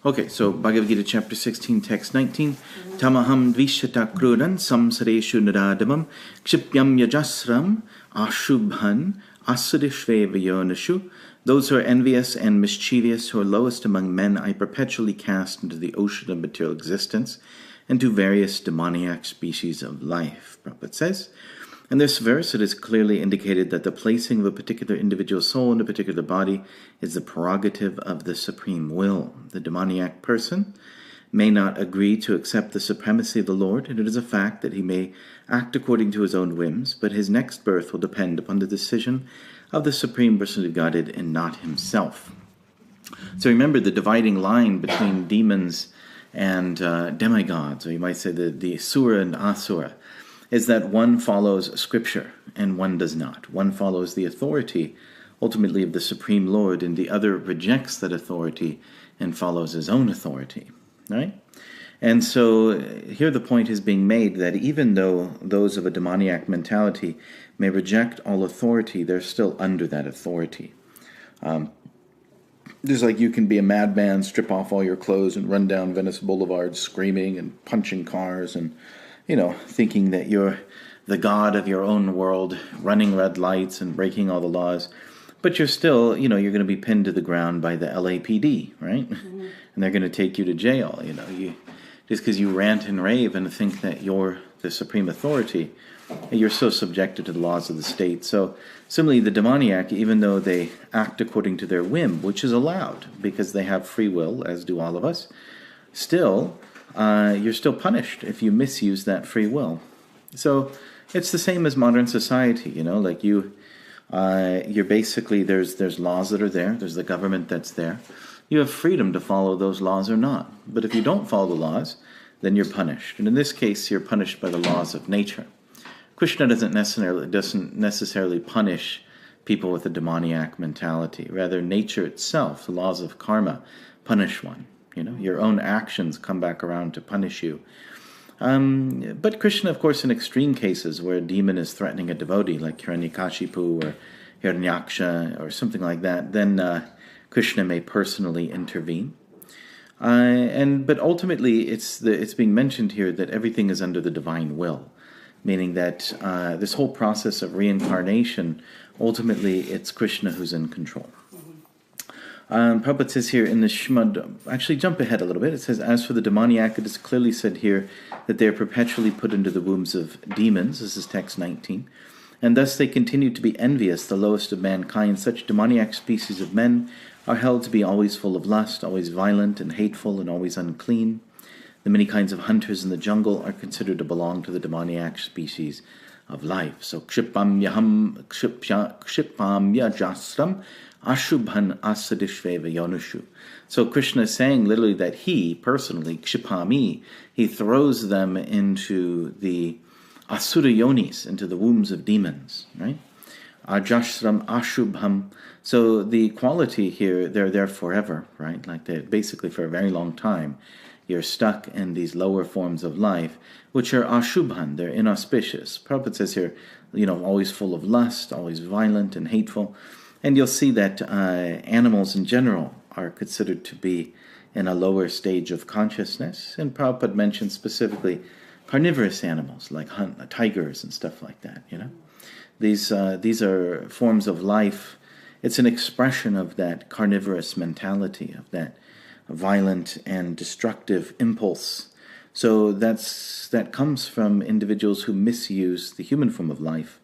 Okay, so Bhagavad Gita chapter 16, text 19. Tamaham dvishata krudan samsareshu naradamam kshipyam yajasram ashubhan asadishvevayonashu. Those who are envious and mischievous, who are lowest among men, I perpetually cast into the ocean of material existence and to various demoniac species of life. Prabhupada says, in this verse, it is clearly indicated that the placing of a particular individual soul in a particular body is the prerogative of the supreme will. The demoniac person may not agree to accept the supremacy of the Lord, and it is a fact that he may act according to his own whims, but his next birth will depend upon the decision of the Supreme Personality of Godhead and not himself. So remember the dividing line between demons and demigods, or you might say the Sura and Asura, is that one follows Scripture and one does not. One follows the authority, ultimately, of the Supreme Lord, and the other rejects that authority and follows his own authority, right? And so here the point is being made that even though those of a demoniac mentality may reject all authority, they're still under that authority. Just like you can be a madman, strip off all your clothes and run down Venice Boulevard screaming and punching cars and thinking that you're the god of your own world, running red lights and breaking all the laws. But you're still, you're going to be pinned to the ground by the LAPD, right? Mm-hmm. And they're going to take you to jail, just because you rant and rave and think that you're the supreme authority, you're so subjected to the laws of the state. So similarly, the demoniac, even though they act according to their whim, which is allowed because they have free will, as do all of us, still, you're still punished if you misuse that free will. So it's the same as modern society, like you're basically, there's laws that are there, there's the government that's there. You have freedom to follow those laws or not. But if you don't follow the laws, then you're punished. And in this case, you're punished by the laws of nature. Krishna doesn't necessarily punish people with a demoniac mentality. Rather, nature itself, the laws of karma, punish one. Your own actions come back around to punish you. But Krishna, of course, in extreme cases where a demon is threatening a devotee, like Hiranyakashipu or Hiranyaksha or something like that, then Krishna may personally intervene. But ultimately, it's being mentioned here that everything is under the divine will, meaning that this whole process of reincarnation, ultimately, it's Krishna who's in control. Prabhupada says here in the Shrimad, actually jump ahead a little bit, it says, as for the demoniac, it is clearly said here that they are perpetually put into the wombs of demons. This is text 19. And thus they continue to be envious, the lowest of mankind. Such demoniac species of men are held to be always full of lust, always violent and hateful, and always unclean. The many kinds of hunters in the jungle are considered to belong to the demoniac species of life. So kshipam yajasram ashubhan asadishveva yonushu. So Krishna is saying literally that he, personally, kshipami, he throws them into the asura yonis, into the wombs of demons, right? Ajashram ashubham. So the quality here, they're there forever, right? Like they're basically for a very long time. You're stuck in these lower forms of life, which are ashubhan, they're inauspicious. Prabhupada says here, always full of lust, always violent and hateful. And you'll see that animals in general are considered to be in a lower stage of consciousness. And Prabhupada mentions specifically carnivorous animals like tigers and stuff like that. These are forms of life. It's an expression of that carnivorous mentality, of that violent and destructive impulse. So that comes from individuals who misuse the human form of life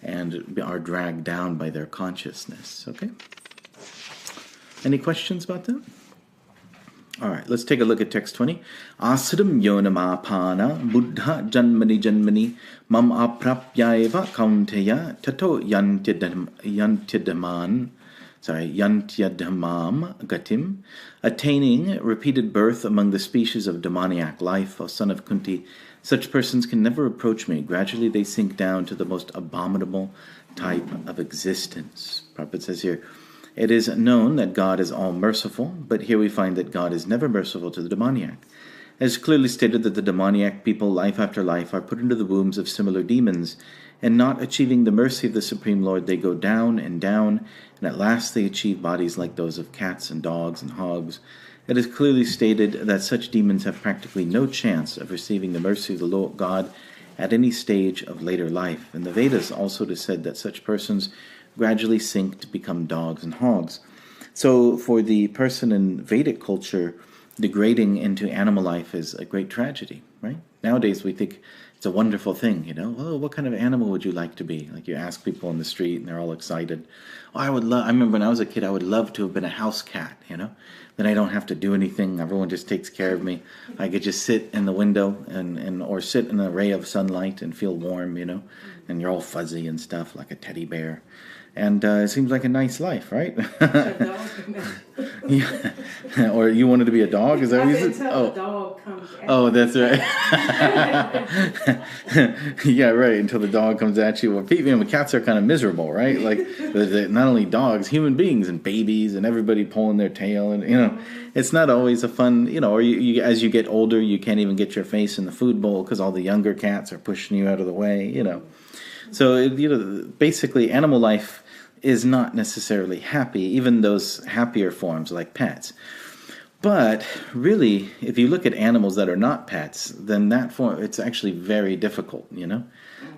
and are dragged down by their consciousness. Okay? Any questions about that? All right, let's take a look at text 20. Asram yonamapana buddha janmani janmani mam aprapyaeva kaunteya tato yantyadamam gatim. Attaining repeated birth among the species of demoniac life, O son of Kunti, such persons can never approach me. Gradually they sink down to the most abominable type of existence. Prabhupada says here, it is known that God is all-merciful, but here we find that God is never merciful to the demoniac. It is clearly stated that the demoniac people, life after life, are put into the wombs of similar demons, and not achieving the mercy of the Supreme Lord, they go down, and at last they achieve bodies like those of cats and dogs and hogs, It is clearly stated that such demons have practically no chance of receiving the mercy of the Lord God at any stage of later life. And the Vedas also it is said that such persons gradually sink to become dogs and hogs. So for the person in Vedic culture, degrading into animal life is a great tragedy, right? Nowadays we think it's a wonderful thing, Oh, what kind of animal would you like to be? Like you ask people on the street and they're all excited. Oh, I remember when I was a kid, I would love to have been a house cat, Then I don't have to do anything. Everyone just takes care of me. I could just sit in the window or sit in a ray of sunlight and feel warm, And you're all fuzzy and stuff like a teddy bear. And it seems like a nice life, right? Yeah. Or you wanted to be a dog? Is that what you said? The dog comes at Oh, that's right. Yeah, right. Until the dog comes at you. Well, cats are kind of miserable, right? Like, not only dogs, human beings and babies and everybody pulling their tail. And, it's not always a fun, or you as you get older, you can't even get your face in the food bowl because all the younger cats are pushing you out of the way, So, basically, animal life is not necessarily happy, even those happier forms like pets. But really, if you look at animals that are not pets, then that form it's actually very difficult,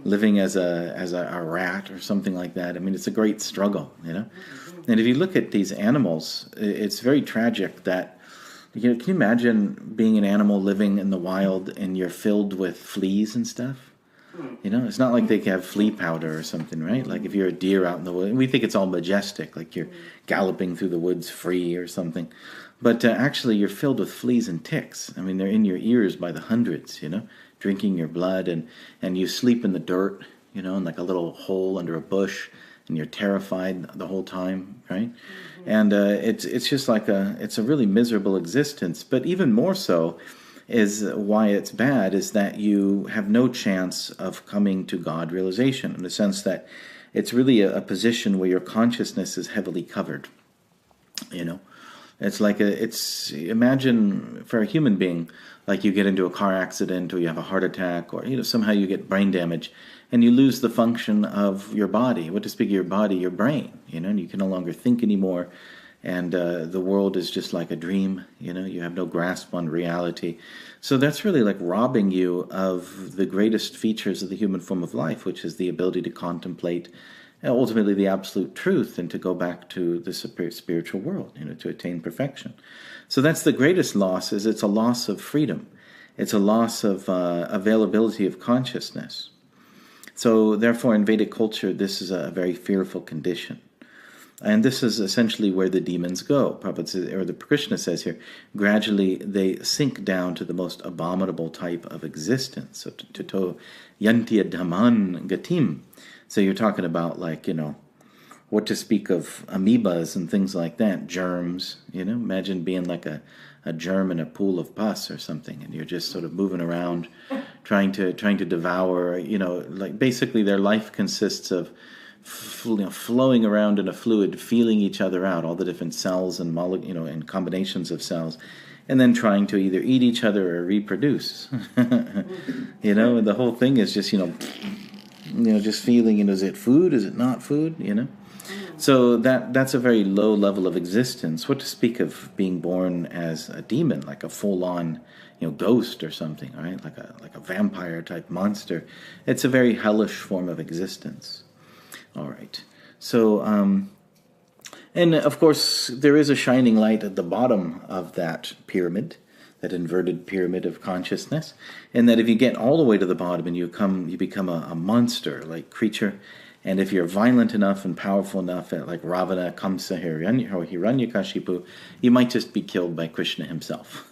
living as a rat or something like that. I mean, it's a great struggle, And if you look at these animals, it's very tragic that, can you imagine being an animal living in the wild and you're filled with fleas and stuff? It's not like they have flea powder or something, right? Like if you're a deer out in the woods, we think it's all majestic, like you're galloping through the woods free or something. But actually you're filled with fleas and ticks. I mean, they're in your ears by the hundreds, drinking your blood. And you sleep in the dirt, in like a little hole under a bush, and you're terrified the whole time, right? And it's just like it's a really miserable existence. But even more so, is why it's bad is that you have no chance of coming to God realization, in the sense that it's really a position where your consciousness is heavily covered. It's like imagine for a human being, like you get into a car accident or you have a heart attack or somehow you get brain damage and you lose the function of your body. What to speak of your body, your brain, and you can no longer think anymore. And the world is just like a dream, you have no grasp on reality. So that's really like robbing you of the greatest features of the human form of life, which is the ability to contemplate ultimately the absolute truth and to go back to the spiritual world, to attain perfection. So that's the greatest loss, is it's a loss of freedom. It's a loss of availability of consciousness. So therefore in Vedic culture, this is a very fearful condition. And this is essentially where the demons go. Prabhupada says, or the Krishna says here, gradually they sink down to the most abominable type of existence. So to yanti dhaman gatim. So you're talking about like, what to speak of amoebas and things like that, germs, imagine being like a germ in a pool of pus or something, and you're just sort of moving around, trying to devour, like basically their life consists of flowing around in a fluid, feeling each other out, all the different cells and and combinations of cells, and then trying to either eat each other or reproduce. And the whole thing is just just feeling. Is it food? Is it not food? So that's a very low level of existence. What to speak of being born as a demon, like a full-on ghost or something, right? Like a vampire type monster. It's a very hellish form of existence. All right. So, and of course, there is a shining light at the bottom of that pyramid, that inverted pyramid of consciousness, and that if you get all the way to the bottom and you become a monster-like creature, and if you're violent enough and powerful enough, like Ravana, Kamsa, Hiranyakashipu, you might just be killed by Krishna himself.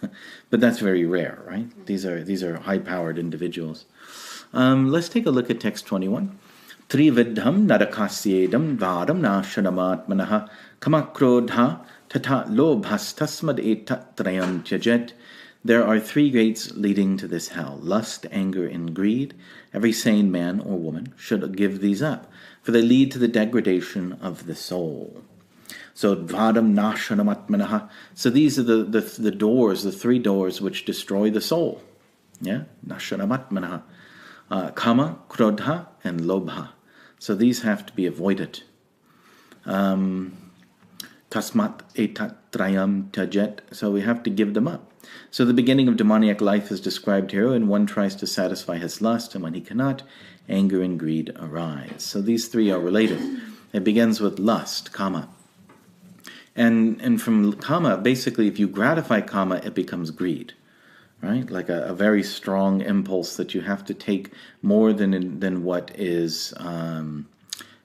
But that's very rare, right? These are high-powered individuals. Let's take a look at text 21. Trividham narakasyedam varam nashanamatmanaha kamakrodha tata lobhastasmad etat tyajet. There are three gates leading to this hell: lust, anger, and greed. Every sane man or woman should give these up, for they lead to the degradation of the soul. So vadam nashanamatmanaha. So these are the doors, the three doors which destroy the soul. Yeah, nashanamatmanaha. Kama, krodha, and lobha. So these have to be avoided. Tata Tasmat etat trayam tajet. So we have to give them up. So the beginning of demoniac life is described here, and one tries to satisfy his lust, and when he cannot, anger and greed arise. So these three are related. It begins with lust, kama. And from kama, basically, if you gratify kama, it becomes greed. Right? Like a very strong impulse that you have to take more than what is,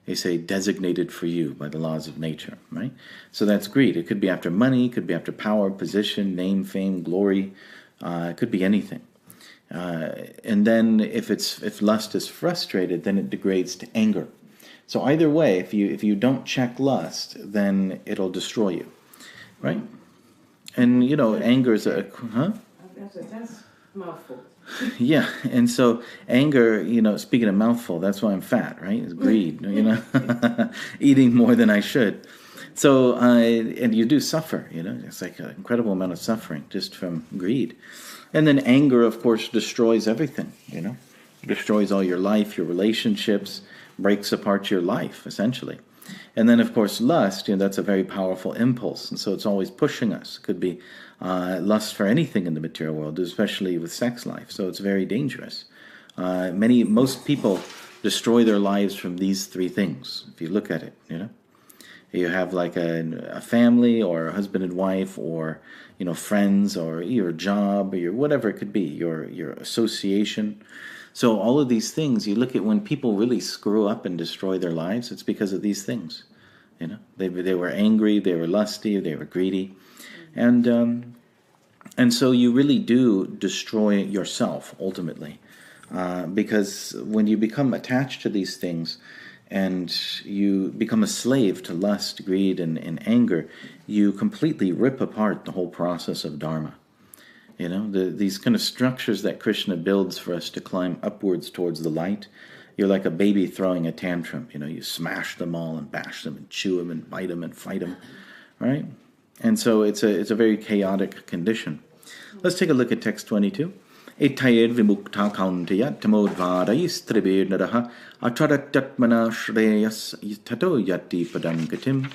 they say, designated for you by the laws of nature, right? So that's greed. It could be after money, it could be after power, position, name, fame, glory. It could be anything. And then if lust is frustrated, then it degrades to anger. So either way, if you don't check lust, then it'll destroy you, right? And anger is That's mouthful. Yeah, and so anger, speaking of mouthful, that's why I'm fat, right? It's greed, eating more than I should. So, and you do suffer, it's like an incredible amount of suffering just from greed. And then anger, of course, destroys everything, destroys all your life, your relationships, breaks apart your life, essentially. And then, of course, lust, that's a very powerful impulse, and so it's always pushing us. It could be lust for anything in the material world, especially with sex life, so it's very dangerous. Most people destroy their lives from these three things, if you look at it, You have like a family or a husband and wife or, friends or your job or your whatever it could be, your association. So all of these things, you look at when people really screw up and destroy their lives, it's because of these things. They were angry, they were lusty, they were greedy. And so you really do destroy yourself, ultimately. Because when you become attached to these things and you become a slave to lust, greed, and anger, you completely rip apart the whole process of Dharma. These kind of structures that Krishna builds for us to climb upwards towards the light. You're like a baby throwing a tantrum. You smash them all and bash them and chew them and bite them and fight them, right? And so it's a very chaotic condition. Let's take a look at text 22. Etayed vimukta kauntaya tamodvarayis tribir naraha ataratatmana shreyas tato yati padam gatim.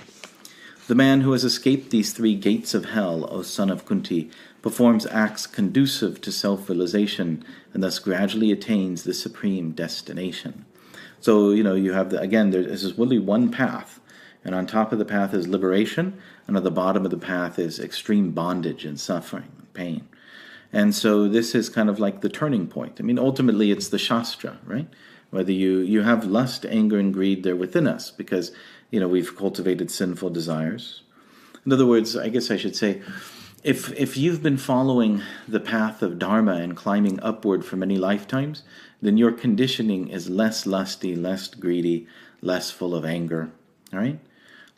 The man who has escaped these three gates of hell, O son of Kunti, performs acts conducive to self-realization and thus gradually attains the supreme destination. So, you have, this is really one path. And on top of the path is liberation, and at the bottom of the path is extreme bondage and suffering and pain. And so this is kind of like the turning point. Ultimately it's the Shastra, right? Whether you have lust, anger, and greed, they're within us because, we've cultivated sinful desires. In other words, I guess I should say, if you've been following the path of Dharma and climbing upward for many lifetimes, then your conditioning is less lusty, less greedy, less full of anger, all right?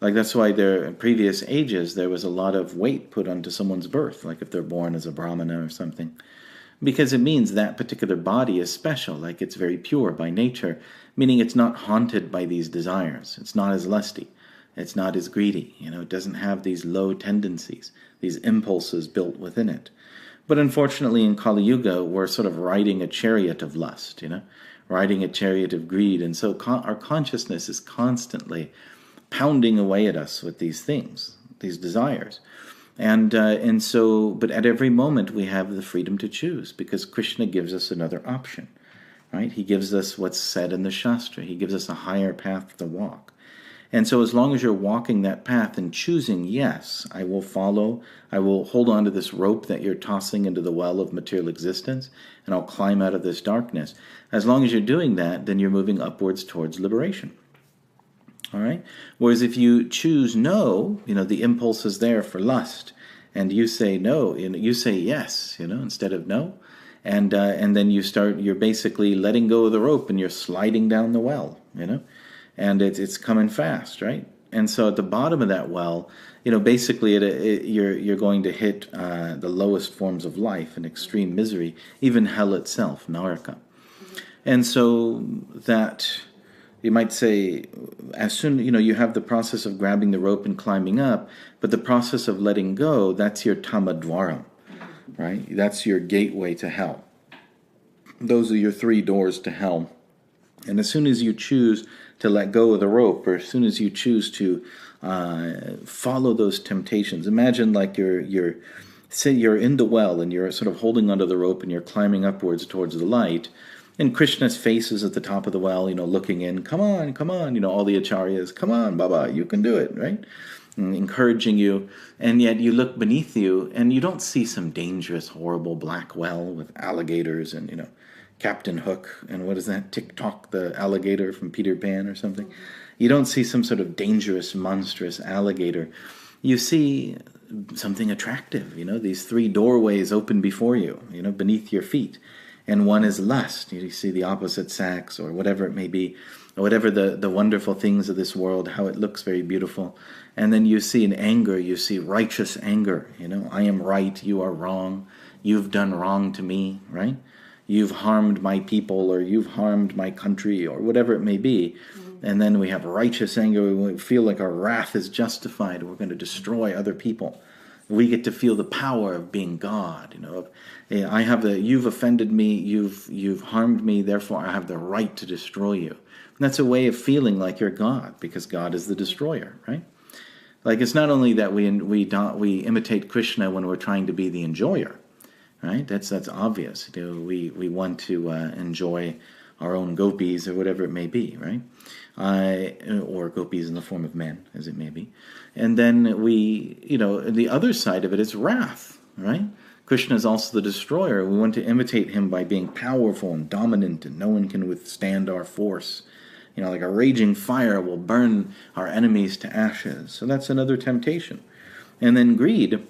Like that's why in previous ages, there was a lot of weight put onto someone's birth, like if they're born as a Brahmana or something. Because it means that particular body is special, like it's very pure by nature, meaning it's not haunted by these desires. It's not as lusty. It's not as greedy. It doesn't have these low tendencies, these impulses built within it. But unfortunately in Kali Yuga, we're sort of riding a chariot of lust, riding a chariot of greed. And so our consciousness is constantly pounding away at us with these things, these desires. And so, but at every moment we have the freedom to choose because Krishna gives us another option, right? He gives us what's said in the Shastra. He gives us a higher path to walk. And so as long as you're walking that path and choosing, yes, I will follow, I will hold on to this rope that you're tossing into the well of material existence, and I'll climb out of this darkness. As long as you're doing that, then you're moving upwards towards liberation. All right? Whereas if you choose no, the impulse is there for lust, and you say no, you say yes, instead of no, and then you're basically letting go of the rope and you're sliding down the well, and it's coming fast, right? And so at the bottom of that well, basically you're going to hit the lowest forms of life and extreme misery, even hell itself, Naraka. And so that, you might say, as soon, you have the process of grabbing the rope and climbing up, but the process of letting go, that's your tamadwaram, right? That's your gateway to hell. Those are your three doors to hell. And as soon as you choose to let go of the rope, or as soon as you choose to Follow those temptations. Imagine like say you're in the well and you're sort of holding onto the rope and you're climbing upwards towards the light, and Krishna's face is at the top of the well, looking in. Come on, come on. All the acharyas, come on, Baba, you can do it, right? And encouraging you, and yet you look beneath you and you don't see some dangerous, horrible black well with alligators and Captain Hook and what is that, TikTok, the alligator from Peter Pan or something. You don't see some sort of dangerous, monstrous alligator. You see something attractive. These three doorways open before you, beneath your feet, and one is lust. You see the opposite sex or whatever it may be, or whatever the wonderful things of this world, how it looks very beautiful. And then you see in anger, you see righteous anger. I am right, you are wrong. You've done wrong to me, right? You've harmed my people, or you've harmed my country, or whatever it may be. And then we have righteous anger. We feel like our wrath is justified. We're going to destroy other people. We get to feel the power of being God. You've offended me, you've harmed me, therefore I have the right to destroy you. And that's a way of feeling like you're God, because God is the destroyer, right? Like, it's not only that we imitate Krishna when we're trying to be the enjoyer, right? That's obvious. We want to enjoy our own gopis or whatever it may be, right? Or gopis in the form of men, as it may be. And then the other side of it is wrath, right? Krishna is also the destroyer. We want to imitate him by being powerful and dominant, and no one can withstand our force. Like a raging fire will burn our enemies to ashes. So that's another temptation. And then greed,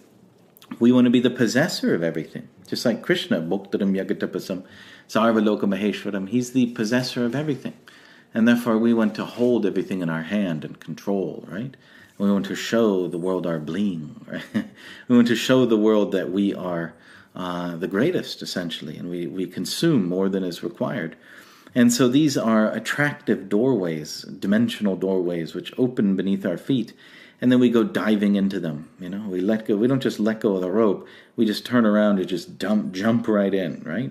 we want to be the possessor of everything. Just like Krishna, Bhoktaram Yagatapasam, Sarvaloka Maheshwaram, he's the possessor of everything. And therefore we want to hold everything in our hand and control, right? We want to show the world our bling, right? We want to show the world that we are the greatest, essentially, and we consume more than is required. And so these are attractive doorways, dimensional doorways, which open beneath our feet, and then we go diving into them. We let go. We don't just let go of the rope. We just turn around and just jump right in, right,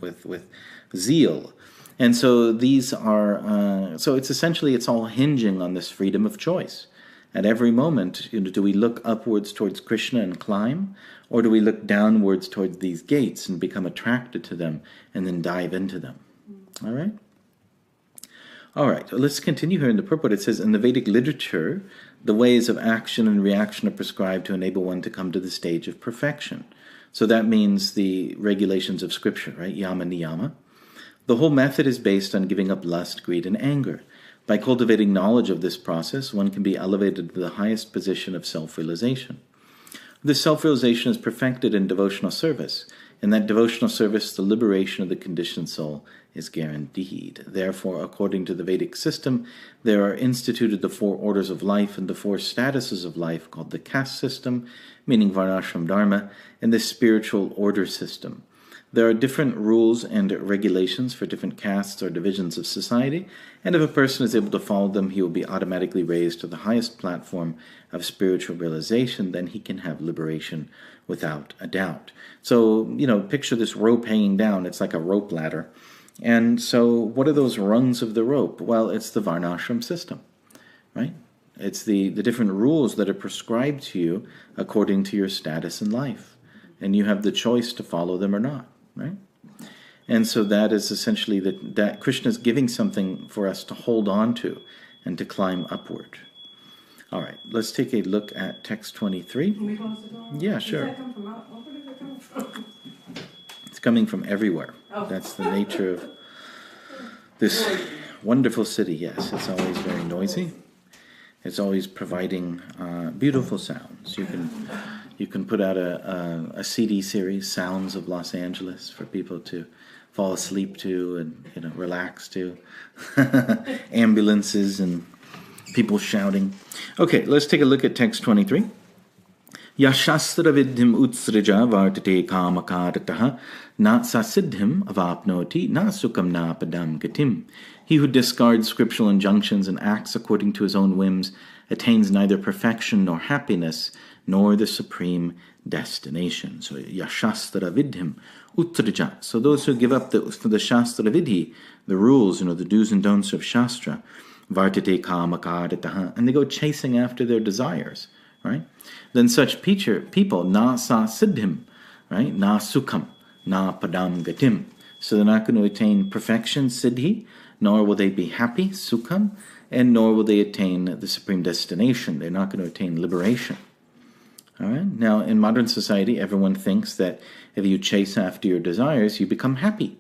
with zeal. And so these are. So it's all hinging on this freedom of choice. At every moment, do we look upwards towards Krishna and climb, or do we look downwards towards these gates and become attracted to them and then dive into them? All right, let's continue here in the purport. It says, in the Vedic literature, the ways of action and reaction are prescribed to enable one to come to the stage of perfection. So that means the regulations of Scripture, right? Yama niyama. The whole method is based on giving up lust, greed, and anger. By cultivating knowledge of this process, one can be elevated to the highest position of self-realization. This self-realization is perfected in devotional service. In that devotional service, the liberation of the conditioned soul is guaranteed. Therefore, according to the Vedic system, there are instituted the 4 orders of life and the 4 statuses of life, called the caste system, meaning Varnashram Dharma, and the spiritual order system. There are different rules and regulations for different castes or divisions of society, and if a person is able to follow them, he will be automatically raised to the highest platform of spiritual realization. Then he can have liberation without a doubt. So, picture this rope hanging down. It's like a rope ladder. And so what are those rungs of the rope? Well, it's the Varnashram system, right? It's the different rules that are prescribed to you according to your status in life. And you have the choice to follow them or not, right? And so that is essentially that Krishna is giving something for us to hold on to and to climb upward. All right, let's take a look at text 23. Can we close the door? Yeah, sure. Does that come from out? Where did it come from? It's coming from everywhere. Oh. That's the nature of this wonderful city. Yes, it's always very noisy. It's always providing beautiful sounds. You can put out a CD series, Sounds of Los Angeles, for people to fall asleep to and relax to. Ambulances and people shouting. Okay, let's take a look at text 23. Yashastra vidhim utsrija vartate kamakadataha na sasiddhim avapnoti na sukam na padam gatim. He who discards scriptural injunctions and acts according to his own whims attains neither perfection nor happiness, nor the supreme destination. So yashastra vidhim utrija. So those who give up the shastra vidhi, the rules, the do's and don'ts of shastra, Vartate kamakadataha, and they go chasing after their desires, right? Then such people, na sa siddhim, right? Na sukham, na padam gatim. So they're not going to attain perfection, siddhi, nor will they be happy, sukham, and nor will they attain the supreme destination. They're not going to attain liberation. All right. Now, in modern society, everyone thinks that if you chase after your desires, you become happy.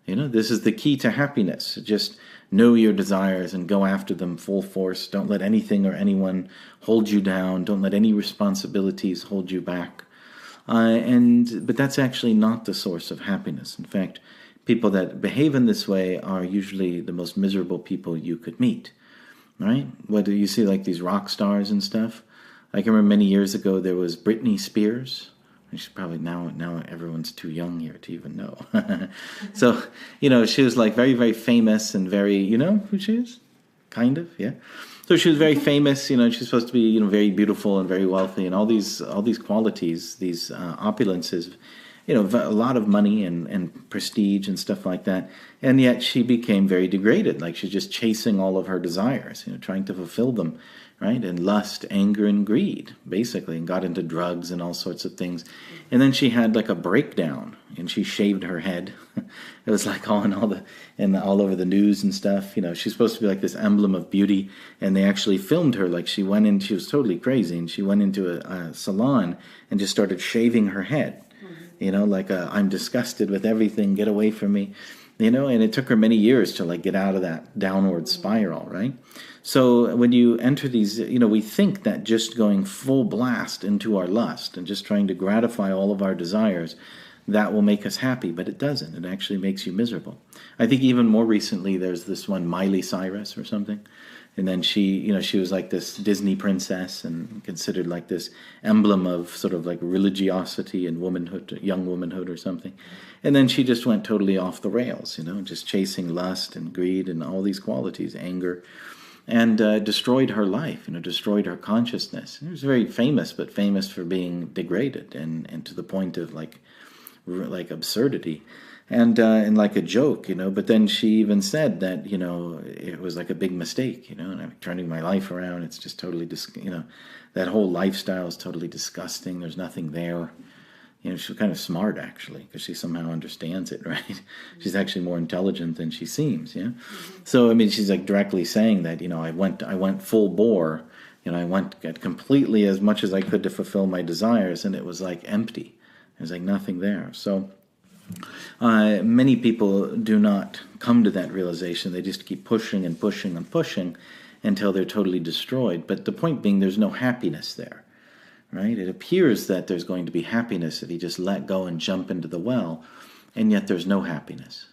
This is the key to happiness. Just know your desires and go after them full force. Don't let anything or anyone hold you down. Don't let any responsibilities hold you back. But that's actually not the source of happiness. In fact, people that behave in this way are usually the most miserable people you could meet. Right? Whether you see like these rock stars and stuff. I can remember many years ago there was Britney Spears. She's probably now everyone's too young here to even know. So, she was like very, very famous and very, who she is? Kind of, yeah. So she was very famous, she's supposed to be, very beautiful and very wealthy and all these qualities, these opulences, a lot of money and prestige and stuff like that. And yet she became very degraded, like she's just chasing all of her desires, trying to fulfill them, right? And lust, anger, and greed, basically, and got into drugs and all sorts of things. And then she had like a breakdown, and she shaved her head. It was like all over the news and stuff. She's supposed to be like this emblem of beauty, and they actually filmed her. Like she was totally crazy, and she went into a salon and just started shaving her head. Like I'm disgusted with everything, get away from me. And it took her many years to like get out of that downward spiral, right? So when you enter these, we think that just going full blast into our lust and just trying to gratify all of our desires, that will make us happy, but it doesn't. It actually makes you miserable. I think even more recently, there's this one, Miley Cyrus or something. And then she was like this Disney princess and considered like this emblem of sort of like religiosity and womanhood, young womanhood or something. And then she just went totally off the rails, just chasing lust and greed and all these qualities, anger, and destroyed her life, destroyed her consciousness. She was very famous, but famous for being degraded and to the point of like absurdity. And like a joke, but then she even said that, it was like a big mistake, and I'm turning my life around. It's just totally, that whole lifestyle is totally disgusting. There's nothing there. She's kind of smart, actually, because she somehow understands it, right? She's actually more intelligent than she seems, yeah? So, she's like directly saying that, I went full bore, I went completely as much as I could to fulfill my desires, and it was like empty. There's like nothing there. So, many people do not come to that realization. They just keep pushing and pushing and pushing until they're totally destroyed. But the point being, there's no happiness there, right? It appears that there's going to be happiness if you just let go and jump into the well, and yet there's no happiness.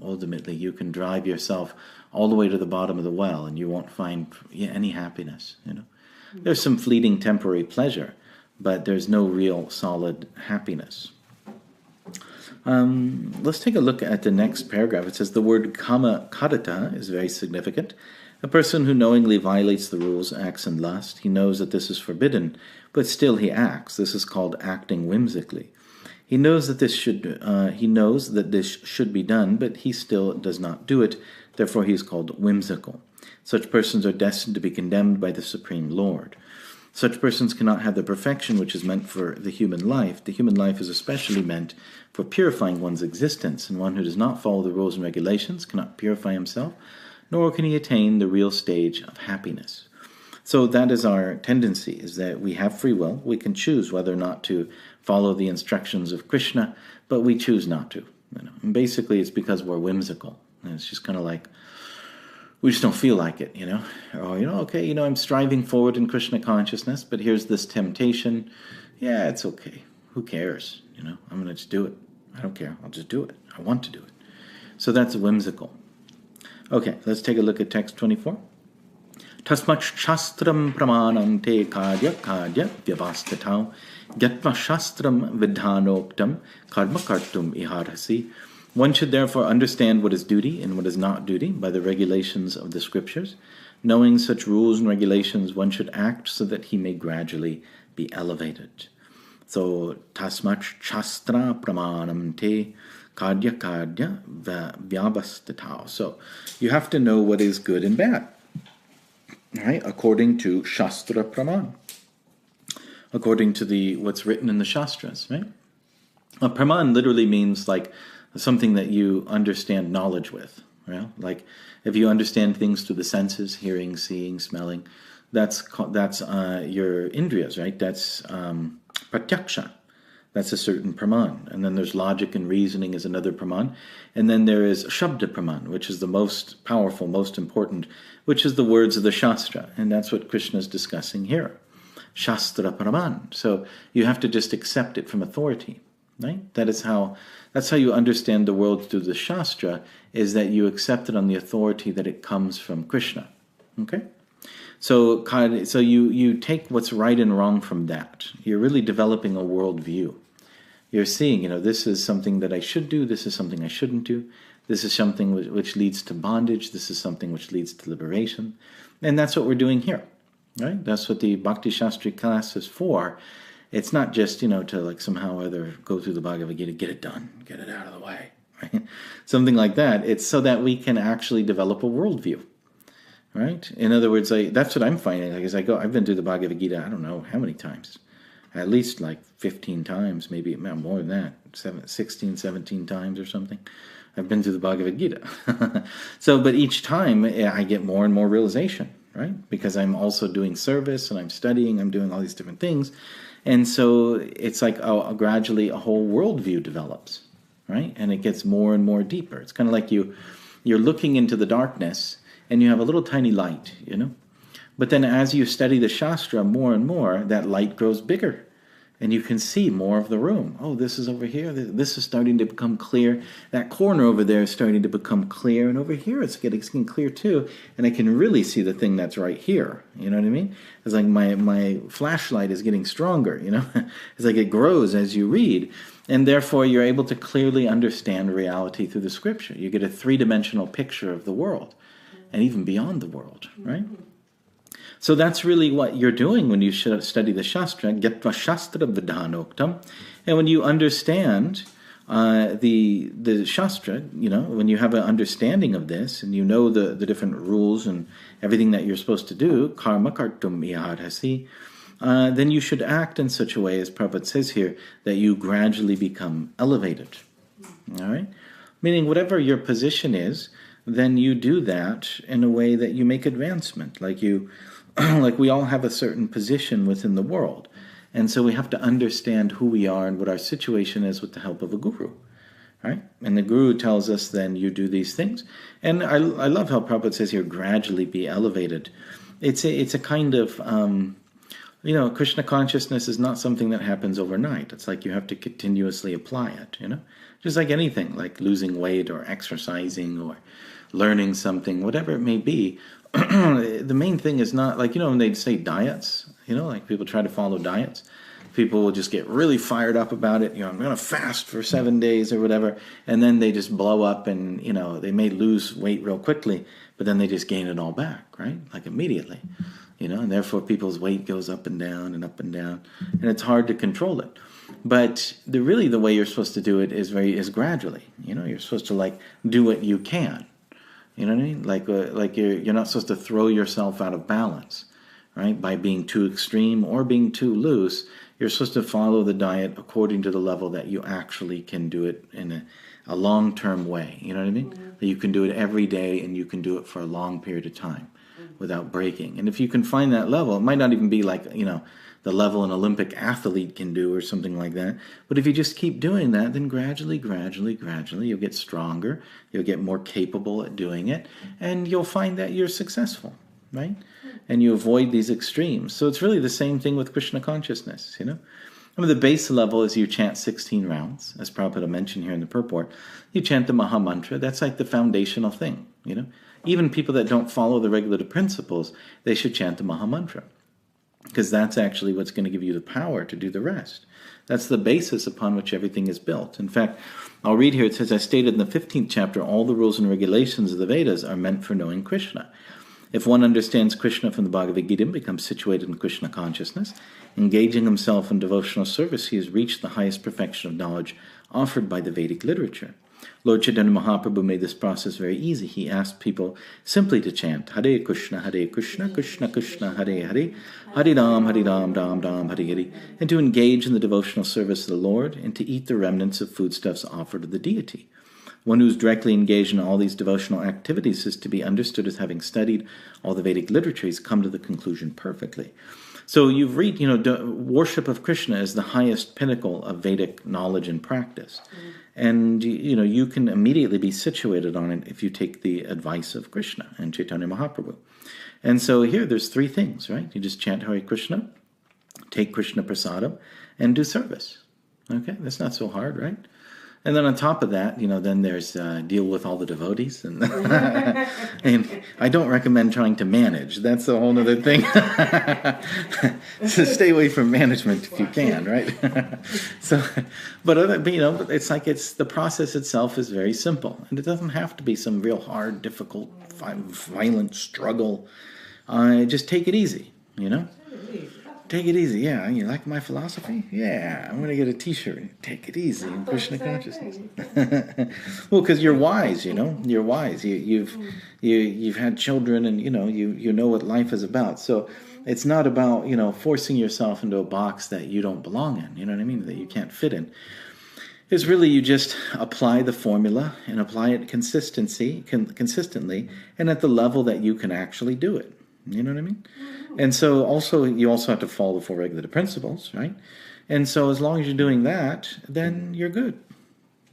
Ultimately, you can drive yourself all the way to the bottom of the well, and you won't find any happiness. There's some fleeting temporary pleasure, but there's no real solid happiness. Let's take a look at the next paragraph. It says the word kama kadata is very significant. A person who knowingly violates the rules acts in lust. He knows that this is forbidden, but still he acts. This is called acting whimsically. He knows that this should be done, but he still does not do it. Therefore, he is called whimsical. Such persons are destined to be condemned by the Supreme Lord. Such persons cannot have the perfection which is meant for the human life. The human life is especially meant for purifying one's existence, and one who does not follow the rules and regulations cannot purify himself, nor can he attain the real stage of happiness. So that is our tendency, is that we have free will. We can choose whether or not to follow the instructions of Krishna, but we choose not to. And basically, it's because we're whimsical. And it's just kind of like, we just don't feel like it, Or, okay, I'm striving forward in Krishna consciousness, but here's this temptation. Yeah, it's okay. Who cares? I'm going to just do it. I don't care. I'll just do it. I want to do it. So that's whimsical. Okay, let's take a look at text 24. Tasmat shastram pramanam te kadya vyavasthatau gyatva shastram vidhanoktam karma kartum iharasi. One should therefore understand what is duty and what is not duty by the regulations of the scriptures. Knowing such rules and regulations, one should act so that he may gradually be elevated. So, tasmat shastra pramanam te kadya vyavasthatau. So, you have to know what is good and bad. right? According to Shastra Praman, according to what's written in the Shastras, right? A Praman literally means like something that you understand knowledge with, right? Like if you understand things through the senses, hearing, seeing, smelling, that's your indriyas, right? That's pratyaksha. That's a certain praman. And then there's logic and reasoning is another praman. And then there is shabda praman, which is the most powerful, most important, which is the words of the Shastra. And that's what Krishna is discussing here. Shastra praman. So you have to just accept it from authority, right? That's how you understand the world through the Shastra, is that you accept it on the authority that it comes from Krishna. Okay? So you take what's right and wrong from that. You're really developing a worldview. You're seeing, this is something that I should do, this is something I shouldn't do, this is something which leads to bondage, this is something which leads to liberation. And that's what we're doing here, right? That's what the Bhakti Shastri class is for. It's not just, to like somehow or other go through the Bhagavad Gita, get it done, get it out of the way, right? Something like that. It's so that we can actually develop a worldview. Right? In other words, that's what I'm finding. Like as I've been through the Bhagavad Gita, I don't know how many times. At least like 15 times, maybe more than that, 16, 17 times or something. I've been through the Bhagavad Gita. But each time I get more and more realization, right? Because I'm also doing service and I'm studying, I'm doing all these different things. And so it's like gradually a whole worldview develops, right? And it gets more and more deeper. It's kind of like you're looking into the darkness and you have a little tiny light, But then as you study the Shastra more and more, that light grows bigger. And you can see more of the room. Oh, this is over here. This is starting to become clear. That corner over there is starting to become clear. And over here it's getting clear too. And I can really see the thing that's right here. You know what I mean? It's like my flashlight is getting stronger, It's like it grows as you read. And therefore you're able to clearly understand reality through the scripture. You get a three-dimensional picture of the world. And even beyond the world, right? So that's really what you're doing when you study the Shastra, Gyatva Shastra Vidhanoktam. And when you understand the Shastra, when you have an understanding of this, and you know the different rules and everything that you're supposed to do, karma kartum iharhasi, then you should act in such a way, as Prabhupada says here, that you gradually become elevated. All right? Meaning whatever your position is, then you do that in a way that you make advancement. Like we all have a certain position within the world. And so we have to understand who we are and what our situation is with the help of a guru. Right? And the guru tells us then you do these things. And I love how Prabhupada says here, gradually be elevated. It's a kind of, Krishna consciousness is not something that happens overnight. It's like you have to continuously apply it, Just like anything, like losing weight or exercising or learning something, whatever it may be. The main thing is not like, when they say diets, like people try to follow diets, people will just get really fired up about it. I'm going to fast for 7 days or whatever. And then they just blow up and, they may lose weight real quickly, but then they just gain it all back, right? Like immediately, and therefore people's weight goes up and down and up and down. And it's hard to control it. But the way you're supposed to do it is gradually. You're supposed to do what you can. You know what I mean? Like you're not supposed to throw yourself out of balance, right? By being too extreme or being too loose. You're supposed to follow the diet according to the level that you actually can do it in a long-term way. You know what I mean? Mm-hmm. That you can do it every day and you can do it for a long period of time without breaking. And if you can find that level, it might not even be like, the level an Olympic athlete can do or something like that. But if you just keep doing that, then gradually, you'll get stronger, you'll get more capable at doing it, and you'll find that you're successful, right? And you avoid these extremes. So it's really the same thing with Krishna consciousness, The base level is you chant 16 rounds, as Prabhupada mentioned here in the purport. You chant the Maha Mantra. That's like the foundational thing, Even people that don't follow the regulative principles, they should chant the Maha Mantra. Because that's actually what's going to give you the power to do the rest. That's the basis upon which everything is built. In fact, I'll read here, it says, I stated in the 15th chapter, all the rules and regulations of the Vedas are meant for knowing Krishna. If one understands Krishna from the Bhagavad Gita and becomes situated in Krishna consciousness, engaging himself in devotional service, he has reached the highest perfection of knowledge offered by the Vedic literature. Lord Chaitanya Mahaprabhu made this process very easy. He asked people simply to chant Hare Krishna, Krishna Krishna, Hare Hare, Hare Ram, Ram Ram, Hare Hare, and to engage in the devotional service of the Lord and to eat the remnants of foodstuffs offered to the deity. One who is directly engaged in all these devotional activities is to be understood as having studied all the Vedic literature. He's come to the conclusion perfectly. So you've read, worship of Krishna is the highest pinnacle of Vedic knowledge and practice. And, you can immediately be situated on it if you take the advice of Krishna and Chaitanya Mahaprabhu. And so here there's three things, right? You just chant Hare Krishna, take Krishna Prasadam, and do service. Okay, that's not so hard, right? And then on top of that, then there's deal with all the devotees. And, and I don't recommend trying to manage. That's a whole other thing. So stay away from management if you can, right? But it's the process itself is very simple. And it doesn't have to be some real hard, difficult, violent struggle. Just take it easy, Take it easy, yeah. You like my philosophy? Yeah, I'm going to get a T-shirt. Take it easy in Krishna consciousness. Well, because you're wise, You're wise. You've had children, and you know what life is about. So it's not about forcing yourself into a box that you don't belong in. You know what I mean? That you can't fit in. It's really you just apply the formula and apply it consistently, and at the level that you can actually do it. You know what I mean? And so you also have to follow the four regulative principles, right? And so as long as you're doing that, then you're good,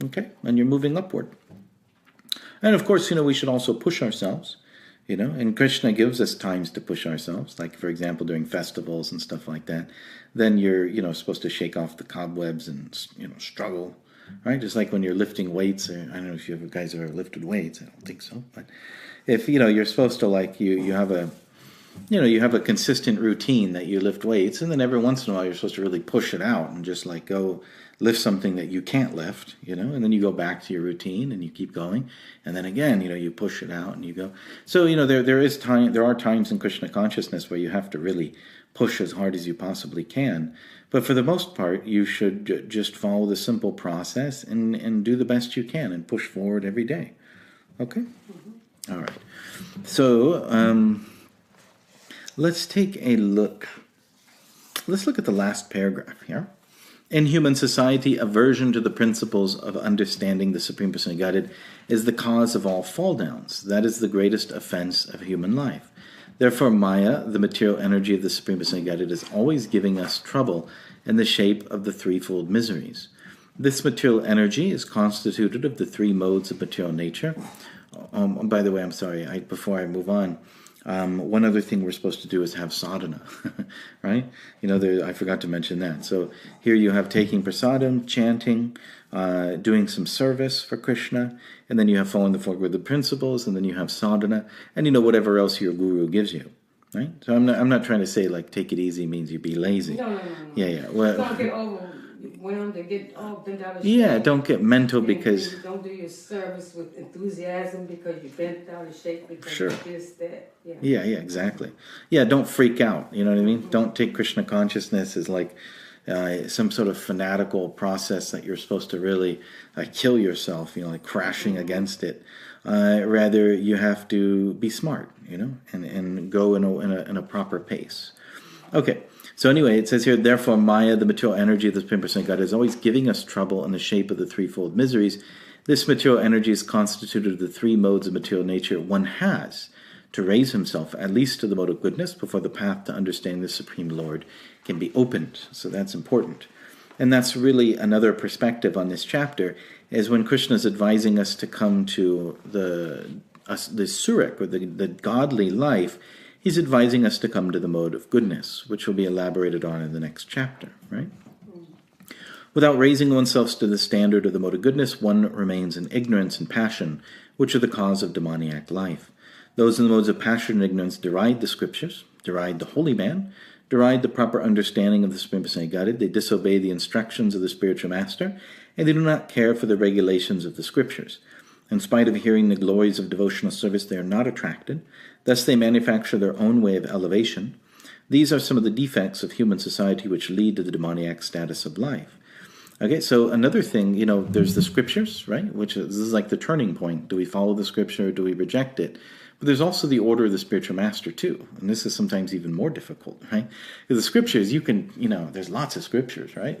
okay? And you're moving upward. And of course, we should also push ourselves, and Krishna gives us times to push ourselves, like, for example, during festivals and stuff like that. Then you're, supposed to shake off the cobwebs and, struggle, right? Just like when you're lifting weights, or I don't know if you guys have ever lifted weights, I don't think so, but if, you're supposed to, you have a, you have a consistent routine that you lift weights, and then every once in a while you're supposed to really push it out and just go lift something that you can't lift, and then you go back to your routine and you keep going, and then again, you push it out and you go. So, there are times in Krishna consciousness where you have to really push as hard as you possibly can, but for the most part, you should just follow the simple process and do the best you can and push forward every day. Okay? Mm-hmm. All right. So, let's take a look. Let's look at the last paragraph here. In human society, aversion to the principles of understanding the Supreme Personality of Godhead is the cause of all fall-downs. That is the greatest offense of human life. Therefore, Maya, the material energy of the Supreme Personality of Godhead, is always giving us trouble in the shape of the threefold miseries. This material energy is constituted of the three modes of material nature. By the way, I'm sorry, before I move on, one other thing we're supposed to do is have sadhana, right? I forgot to mention that. So here you have taking prasadam, chanting, doing some service for Krishna, and then you have following the four good principles, and then you have sadhana, and whatever else your guru gives you, right? So I'm not trying to say take it easy means you be lazy. No. Yeah. Well, don't get overwhelmed and get all bent out of shape. Yeah, don't get mental because don't do your service with enthusiasm because you bent out of shape because sure. of this, that. Yeah, exactly. Yeah, don't freak out. You know what I mean? Mm-hmm. Don't take Krishna consciousness as some sort of fanatical process that you're supposed to really kill yourself, crashing against it. Rather, you have to be smart, and go in a proper pace. Okay, so anyway, it says here, therefore Maya, the material energy of the Supreme Personality of God, is always giving us trouble in the shape of the threefold miseries. This material energy is constituted of the three modes of material nature one has to raise himself at least to the mode of goodness before the path to understanding the Supreme Lord can be opened. So that's important. And that's really another perspective on this chapter, is when Krishna is advising us to come to the surik, or the godly life, he's advising us to come to the mode of goodness, which will be elaborated on in the next chapter, right? Without raising oneself to the standard of the mode of goodness, one remains in ignorance and passion, which are the cause of demoniac life. Those in the modes of passion and ignorance deride the scriptures, deride the holy man, deride the proper understanding of the Supreme Personality of Godhead. They disobey the instructions of the spiritual master, and they do not care for the regulations of the scriptures. In spite of hearing the glories of devotional service, they are not attracted. Thus they manufacture their own way of elevation. These are some of the defects of human society which lead to the demoniac status of life. Okay, so another thing, there's the scriptures, right? This is like the turning point. Do we follow the scripture or do we reject it? But there's also the order of the spiritual master too, and this is sometimes even more difficult, right? Because the scriptures, you can, there's lots of scriptures, right?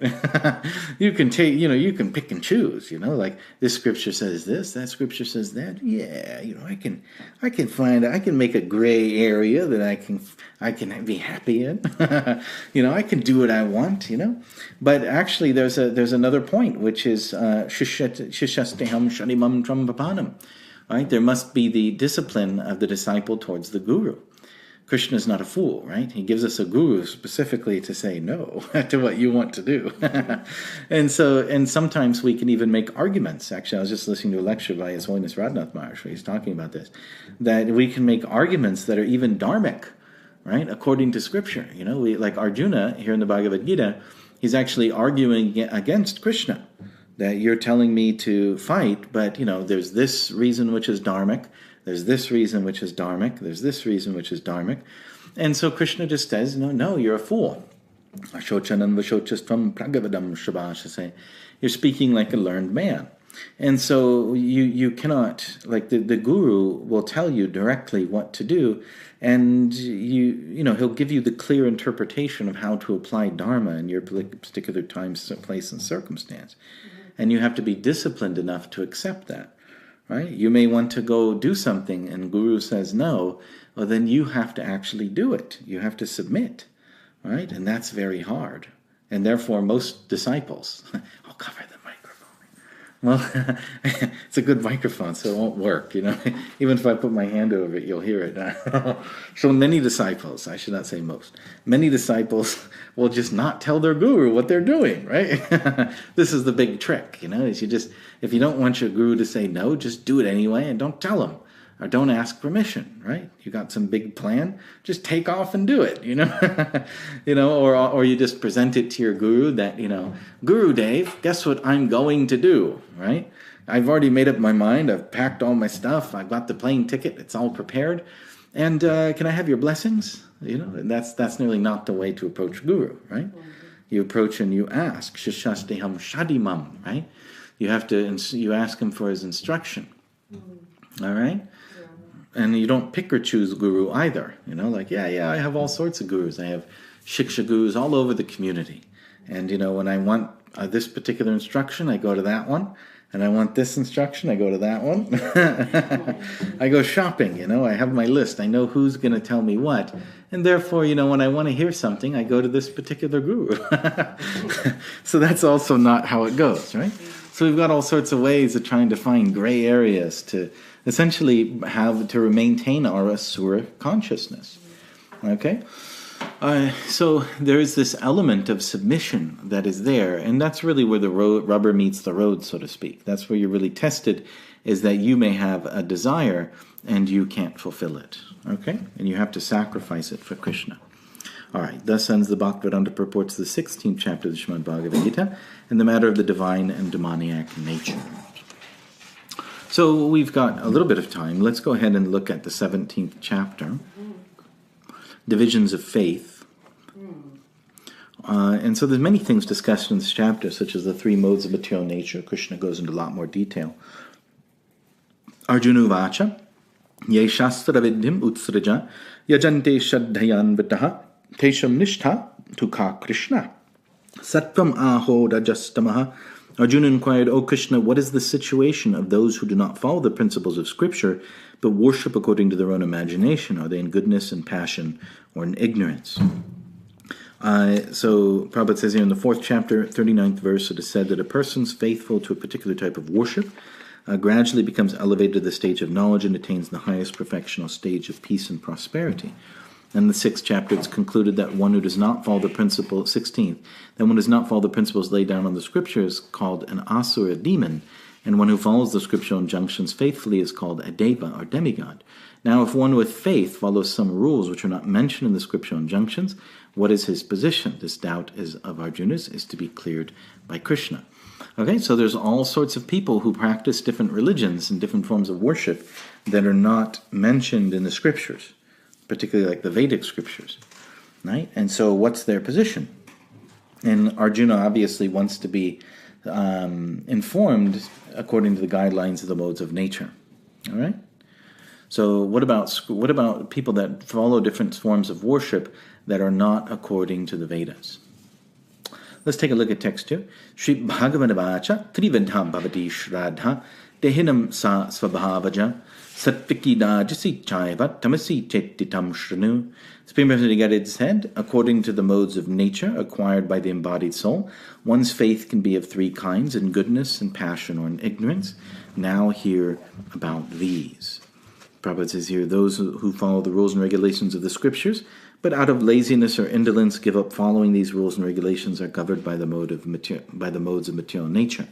You can take, you can pick and choose, like this scripture says this, that scripture says that. Yeah, I can make a gray area that I can be happy in. I can do what I want, But actually, there's another point, which is shishasteham shadimam trambapanam. Right? There must be the discipline of the disciple towards the guru. Krishna is not a fool, right? He gives us a guru specifically to say no to what you want to do. and sometimes we can even make arguments. Actually, I was just listening to a lecture by His Holiness Radhanath Maharaj where he's talking about this, that we can make arguments that are even dharmic, right? According to scripture. Like Arjuna here in the Bhagavad Gita, he's actually arguing against Krishna. That you're telling me to fight, but there's this reason which is dharmic, there's this reason which is dharmic, there's this reason which is dharmic. And so Krishna just says, no, you're a fool. Ashochanam vashochastvam pragavadam shabashase. You're speaking like a learned man. And so you cannot, like the guru will tell you directly what to do, and he'll give you the clear interpretation of how to apply dharma in your particular time, place, and circumstance. And you have to be disciplined enough to accept that, right? You may want to go do something and Guru says no, well then you have to actually do it. You have to submit, right? And that's very hard. And therefore most disciples, I'll cover the microphone. Well, it's a good microphone, so it won't work, Even if I put my hand over it, you'll hear it. So many disciples, I should not say most, many disciples will just not tell their guru what they're doing, right? This is the big trick, is if you don't want your guru to say no, just do it anyway and don't tell him. Or don't ask permission, right? You got some big plan, just take off and do it, or you just present it to your guru that, Guru Dave, guess what I'm going to do, right? I've already made up my mind, I've packed all my stuff, I've got the plane ticket, it's all prepared, and can I have your blessings? And that's nearly not the way to approach guru, right? You approach and you ask, shishasteham shadimam, right? You ask him for his instruction, all right? And you don't pick or choose guru either. I have all sorts of gurus. I have shiksha gurus all over the community. And, when I want this particular instruction, I go to that one. And I want this instruction, I go to that one. I go shopping, I have my list. I know who's going to tell me what. And therefore, when I want to hear something, I go to this particular guru. So that's also not how it goes, right? So we've got all sorts of ways of trying to find gray areas to essentially maintain our asura consciousness. Okay? So there is this element of submission that is there, and that's really where the rubber meets the road, so to speak. That's where you're really tested, is that you may have a desire and you can't fulfill it. Okay? And you have to sacrifice it for Krishna. All right, thus ends the Bhaktivedanta purports the 16th chapter of the Srimad Bhagavad Gita in the matter of the divine and demoniac nature. So we've got a little bit of time. Let's go ahead and look at the 17th chapter, Divisions of Faith. And so there's many things discussed in this chapter, such as the three modes of material nature. Krishna goes into a lot more detail. Arjuna Vacha, Ye Shastra Vidyam Utsraja, Yajante Shadhayan Vitaha, Tesham Nishtha, Tukha Krishna. Sattvam Aho Rajastamaha. Arjuna inquired, O Krishna, what is the situation of those who do not follow the principles of Scripture, but worship according to their own imagination? Are they in goodness and passion, or in ignorance? So Prabhupada says here in the 4th chapter, 39th verse, it is said that a person's faithful to a particular type of worship gradually becomes elevated to the stage of knowledge and attains the highest perfectional stage of peace and prosperity. In the 6th chapter, it's concluded that one who does not follow the principle, 16th, that one does not follow the principles laid down on the scriptures is called an asura, a demon, and one who follows the scriptural injunctions faithfully is called a deva, or demigod. Now, if one with faith follows some rules which are not mentioned in the scriptural injunctions, what is his position? This doubt of Arjuna's is to be cleared by Krishna. Okay, so there's all sorts of people who practice different religions and different forms of worship that are not mentioned in the scriptures, particularly like the Vedic scriptures, right? And so what's their position? And Arjuna obviously wants to be informed according to the guidelines of the modes of nature. All right. So what about people that follow different forms of worship that are not according to the Vedas? Let's take a look at text 2. Shri Bhagavadavacha Trivadha Bhavati Shraddha Dehinam Sa Svabhavaja Satvikidajasi Chaiva Tamasi Chettitam Shranu. Supreme Personality said, according to the modes of nature acquired by the embodied soul, one's faith can be of three kinds, in goodness, in passion, or in ignorance. Now hear about these. Prabhupada says here, those who follow the rules and regulations of the scriptures, but out of laziness or indolence give up following these rules and regulations, are governed by the modes of material nature.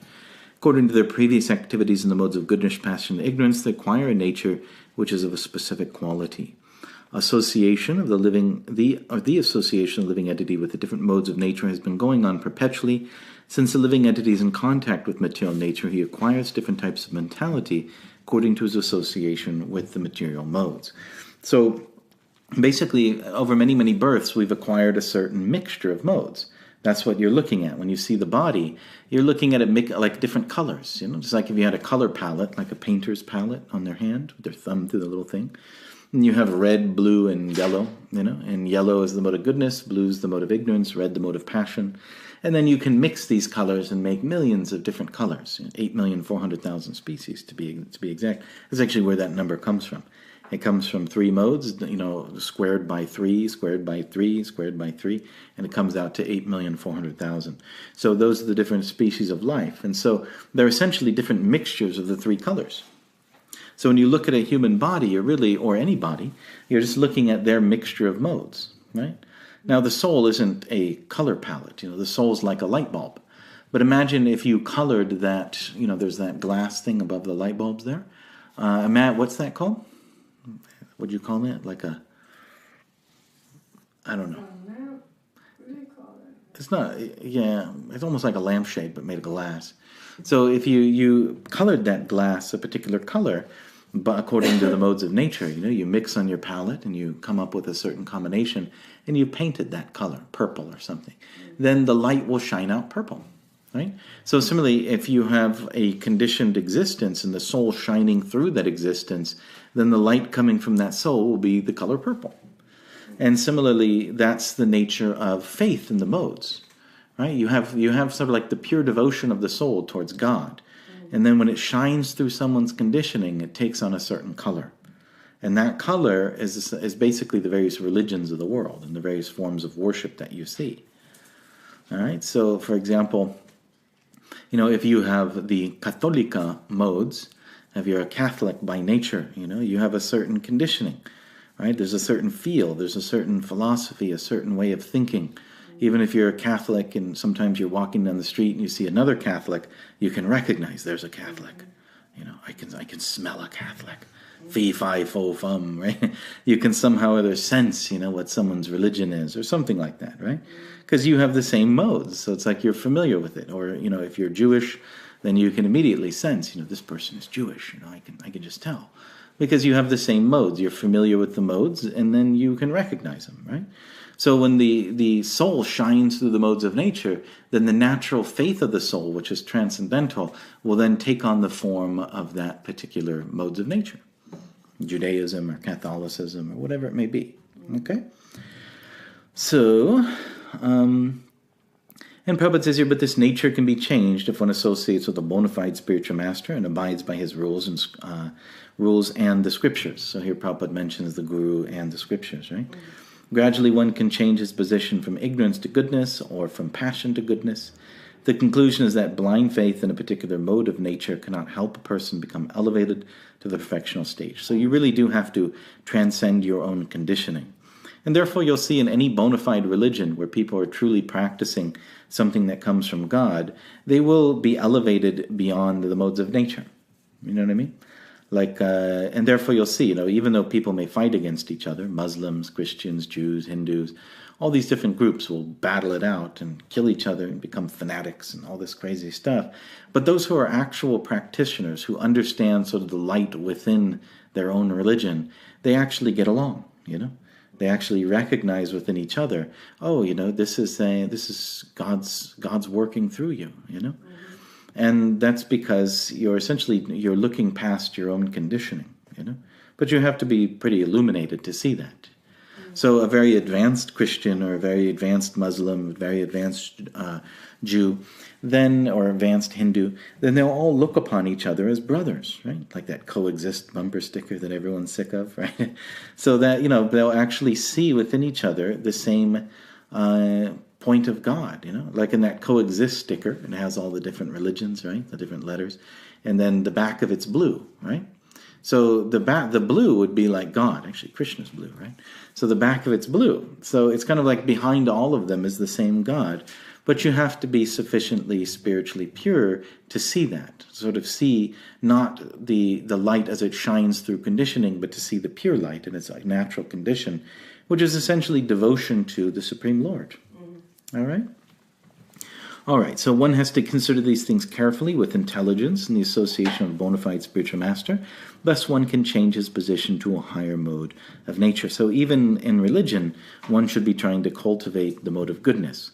According to their previous activities in the modes of goodness, passion, and ignorance, they acquire a nature which is of a specific quality. Association of the association of the living entity with the different modes of nature has been going on perpetually. Since the living entity is in contact with material nature, he acquires different types of mentality according to his association with the material modes. So basically, over many, many births, we've acquired a certain mixture of modes. That's what you're looking at. When you see the body, you're looking at it like different colors. Just like if you had a color palette, like a painter's palette on their hand, with their thumb through the little thing. And you have red, blue, and yellow, and yellow is the mode of goodness, blue is the mode of ignorance, red the mode of passion. And then you can mix these colors and make millions of different colors, 8,400,000 species to be exact. That's actually where that number comes from. It comes from three modes, squared by 3, squared by 3, squared by 3, and it comes out to 8,400,000. So those are the different species of life. And so they're essentially different mixtures of the three colors. So when you look at a human body, or any body, you're just looking at their mixture of modes, right? Now, the soul isn't a color palette. The soul's like a light bulb. But imagine if you colored that, there's that glass thing above the light bulbs there. What's that called? What'd you call that? I don't know. What do you call it? It's not, it's almost like a lampshade, but made of glass. So if you colored that glass a particular color, but according to the modes of nature, you mix on your palette and you come up with a certain combination and you painted that color, purple or something, then the light will shine out purple, right? So similarly, if you have a conditioned existence and the soul shining through that existence, then the light coming from that soul will be the color purple. And similarly, that's the nature of faith in the modes, right? You have sort of like the pure devotion of the soul towards God. And then when it shines through someone's conditioning, it takes on a certain color. And that color is basically the various religions of the world and the various forms of worship that you see. All right? So, for example, if you have the Catholica modes, if you're a Catholic by nature, you have a certain conditioning, right? There's a certain feel, there's a certain philosophy, a certain way of thinking. Even if you're a Catholic and sometimes you're walking down the street and you see another Catholic, you can recognize there's a Catholic. I can smell a Catholic. Fee, fi, fo, fum, right? You can somehow or other sense, what someone's religion is or something like that, right? Because you have the same modes, so it's like you're familiar with it. Or, if you're Jewish, then you can immediately sense, this person is Jewish, I can just tell. Because you have the same modes, you're familiar with the modes, and then you can recognize them, right? So when the soul shines through the modes of nature, then the natural faith of the soul, which is transcendental, will then take on the form of that particular modes of nature. Judaism or Catholicism or whatever it may be. Okay? So, and Prabhupada says here, but this nature can be changed if one associates with a bona fide spiritual master and abides by his rules and the scriptures. So here Prabhupada mentions the guru and the scriptures, right? Gradually one can change his position from ignorance to goodness or from passion to goodness. The conclusion is that blind faith in a particular mode of nature cannot help a person become elevated to the perfectional stage. So you really do have to transcend your own conditioning. And therefore you'll see in any bona fide religion where people are truly practicing something that comes from God, they will be elevated beyond the modes of nature. You know what I mean? And therefore you'll see, even though people may fight against each other, Muslims, Christians, Jews, Hindus, all these different groups will battle it out and kill each other and become fanatics and all this crazy stuff. But those who are actual practitioners, who understand sort of the light within their own religion, they actually get along, They actually recognize within each other, this is God's working through you, And that's because you're looking past your own conditioning, But you have to be pretty illuminated to see that. So a very advanced Christian or a very advanced Muslim, a very advanced Jew, or advanced Hindu, then they'll all look upon each other as brothers, right? Like that coexist bumper sticker that everyone's sick of, right? So that, they'll actually see within each other the same point of God, Like in that coexist sticker, it has all the different religions, right? The different letters. And then the back of it's blue, right? So the blue would be like God. Actually, Krishna's blue, right? So the back of it's blue. So it's kind of like behind all of them is the same God. But you have to be sufficiently spiritually pure to see that. Sort of see not the light as it shines through conditioning, but to see the pure light in its natural condition, which is essentially devotion to the Supreme Lord. All right? All right, so one has to consider these things carefully with intelligence and the association of a bona fide spiritual master. Thus, one can change his position to a higher mode of nature. So even in religion, one should be trying to cultivate the mode of goodness.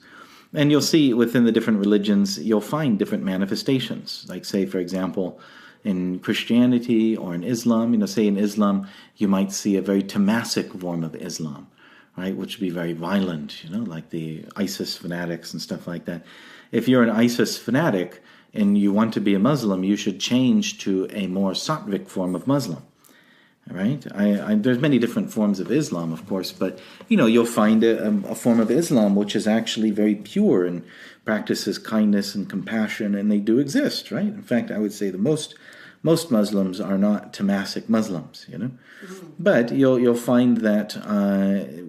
And you'll see within the different religions, you'll find different manifestations. Like, say, for example, in Christianity or in Islam, say in Islam, you might see a very Tamasic form of Islam, right, which would be very violent, like the ISIS fanatics and stuff like that. If you're an ISIS fanatic and you want to be a Muslim, you should change to a more Sattvic form of Muslim, right? There's many different forms of Islam, of course, but, you'll find a form of Islam which is actually very pure and practices kindness and compassion, and they do exist, right? In fact, I would say the most Muslims are not Tamasic Muslims, But you'll find that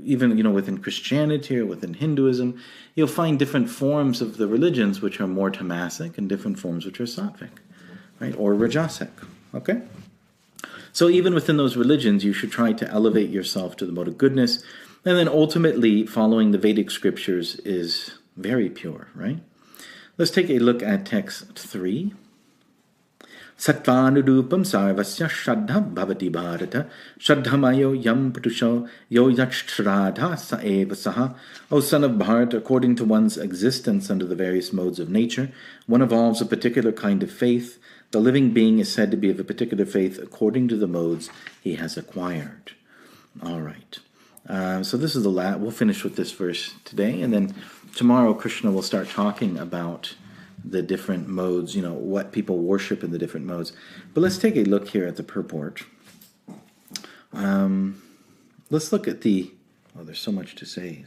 even, within Christianity or within Hinduism, you'll find different forms of the religions which are more Tamasic and different forms which are Sattvic, right? Or Rajasic, okay? So even within those religions, you should try to elevate yourself to the mode of goodness. And then ultimately, following the Vedic scriptures is very pure, right? Let's take a look at text 3. Satvanurupam sarvasya shraddha bhavati bharata shraddhamayo yam putusho yo yakshradha sa eva saha. O son of Bharata, according to one's existence under the various modes of nature, one evolves a particular kind of faith. The living being is said to be of a particular faith according to the modes he has acquired. All right. So this is we'll finish with this verse today, and then tomorrow Krishna will start talking about the different modes, what people worship in the different modes. But let's take a look here at the purport. Let's look at there's so much to say.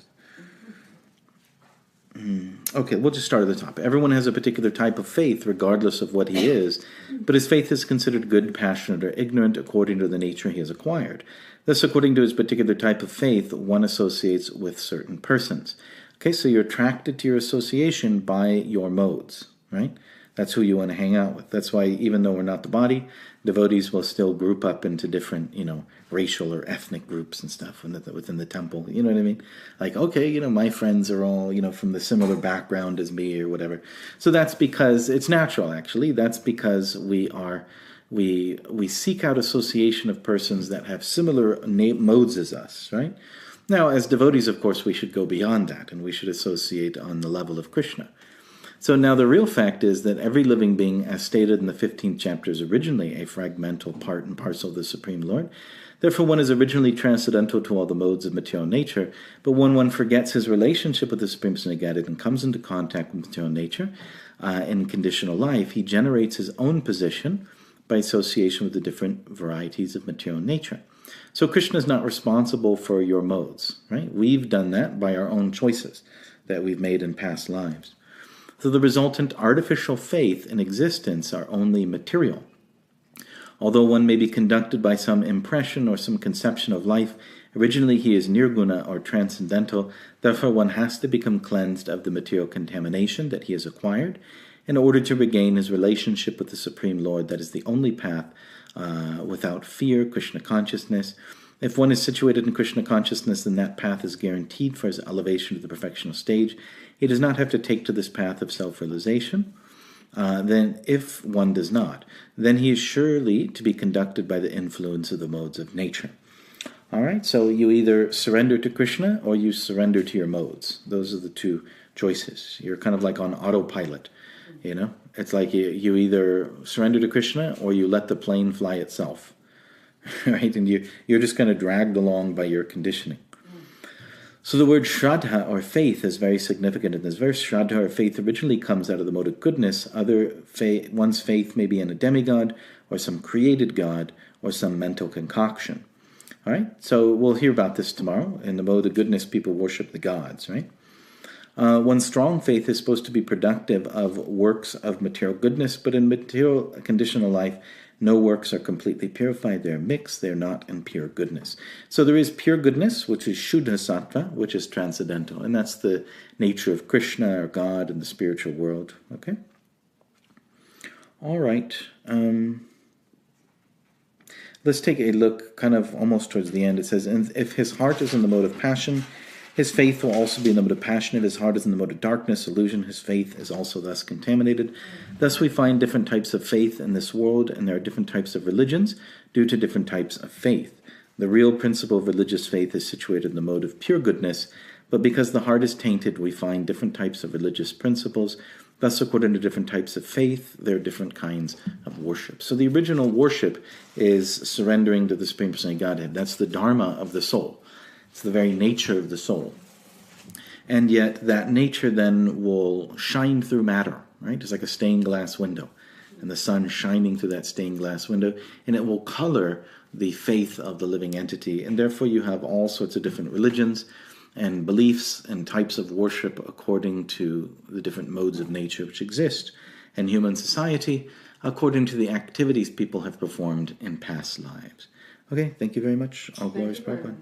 Okay, we'll just start at the top. Everyone has a particular type of faith, regardless of what he is, but his faith is considered good, passionate, or ignorant according to the nature he has acquired. Thus, according to his particular type of faith, one associates with certain persons. Okay, so you're attracted to your association by your modes, right? That's who you want to hang out with. That's why even though we're not the body, devotees will still group up into different, racial or ethnic groups and stuff within the temple. You know what I mean? Like, okay, my friends are all, from the similar background as me or whatever. So that's because it's natural, actually. That's because we seek out association of persons that have similar modes as us, right? Now, as devotees, of course, we should go beyond that, and we should associate on the level of Krishna. So now the real fact is that every living being, as stated in the 15th chapter, is originally a fragmental part and parcel of the Supreme Lord. Therefore, one is originally transcendental to all the modes of material nature, but when one forgets his relationship with the Supreme Personality and comes into contact with material nature in conditional life, he generates his own position by association with the different varieties of material nature. So Krishna is not responsible for your modes, right? We've done that by our own choices that we've made in past lives. So the resultant artificial faith and existence are only material. Although one may be conducted by some impression or some conception of life, originally he is nirguna or transcendental. Therefore one has to become cleansed of the material contamination that he has acquired in order to regain his relationship with the Supreme Lord. That is the only path without fear, Krishna consciousness. If one is situated in Krishna consciousness, then that path is guaranteed for his elevation to the perfectional stage. He does not have to take to this path of self-realization. Then if one does not, then he is surely to be conducted by the influence of the modes of nature. All right, so you either surrender to Krishna or you surrender to your modes. Those are the two choices. You're kind of like on autopilot, It's like you either surrender to Krishna or you let the plane fly itself, right? And you're just kind of dragged along by your conditioning. So the word Shraddha, or faith, is very significant in this verse. Shraddha, or faith, originally comes out of the mode of goodness. One's faith may be in a demigod, or some created god, or some mental concoction. All right? So we'll hear about this tomorrow. In the mode of goodness, people worship the gods, right? One's strong faith is supposed to be productive of works of material goodness, but in material conditional life, no works are completely purified. They're mixed. They're not in pure goodness. So there is pure goodness, which is Shuddha Sattva, which is transcendental. And that's the nature of Krishna, or God, in the spiritual world. Okay? All right. Let's take a look kind of almost towards the end. It says, and if his heart is in the mode of passion, his faith will also be in the mode of passion. If his heart is in the mode of darkness, illusion, his faith is also thus contaminated. Thus we find different types of faith in this world, and there are different types of religions due to different types of faith. The real principle of religious faith is situated in the mode of pure goodness, but because the heart is tainted, we find different types of religious principles. Thus, according to different types of faith, there are different kinds of worship. So the original worship is surrendering to the Supreme Personality Godhead. That's the dharma of the soul. It's the very nature of the soul. And yet that nature then will shine through matter, right? It's like a stained glass window. And the sun shining through that stained glass window, and it will color the faith of the living entity. And therefore you have all sorts of different religions and beliefs and types of worship according to the different modes of nature which exist in human society, according to the activities people have performed in past lives. Okay, thank you very much. All glories, Prabhupada.